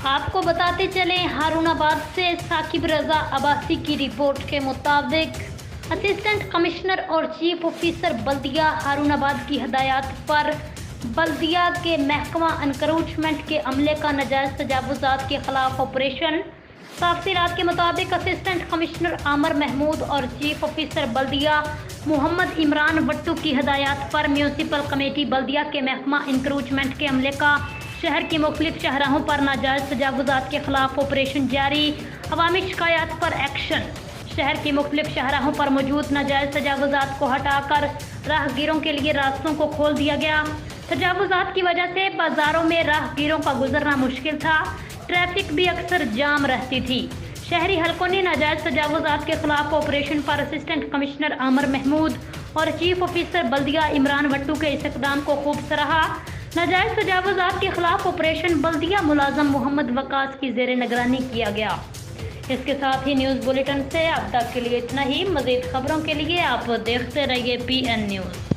آپ کو بتاتے چلیں، ہارون آباد سے ثاقب رضا عباسی کی رپورٹ کے مطابق اسسٹنٹ کمشنر اور چیف آفیسر بلدیہ ہارون آباد کی ہدایات پر بلدیہ کے محکمہ انکروچمنٹ کے عملے کا ناجائز تجاوزات کے خلاف آپریشن۔ تفصیلات کے مطابق اسسٹنٹ کمشنر عامر محمود اور چیف آفیسر بلدیہ محمد عمران وٹو کی ہدایات پر میونسپل کمیٹی بلدیہ کے محکمہ انکروچمنٹ کے عملے کا شہر کی مختلف شاہراہوں پر ناجائز تجاوزات کے خلاف آپریشن جاری۔ عوامی شکایات پر ایکشن۔ شہر کی مختلف شاہراہوں پر موجود ناجائز تجاوزات کو ہٹا کر راہ گیروں کے لیے راستوں کو کھول دیا گیا۔ تجاوزات کی وجہ سے بازاروں میں راہ گیروں کا گزرنا مشکل تھا، ٹریفک بھی اکثر جام رہتی تھی۔ شہری حلقوں نے ناجائز تجاوزات کے خلاف آپریشن پر اسسٹنٹ کمشنر عامر محمود اور چیف آفیسر بلدیہ عمران وٹو کے اس اقدام کو خوب سراہا۔ ناجائز تجاوزات کے خلاف آپریشن بلدیہ ملازم محمد وقاص کی زیر نگرانی کیا گیا۔ اس کے ساتھ ہی نیوز بلیٹن سے اب تک کے لیے اتنا ہی۔ مزید خبروں کے لیے آپ دیکھتے رہیے PN نیوز۔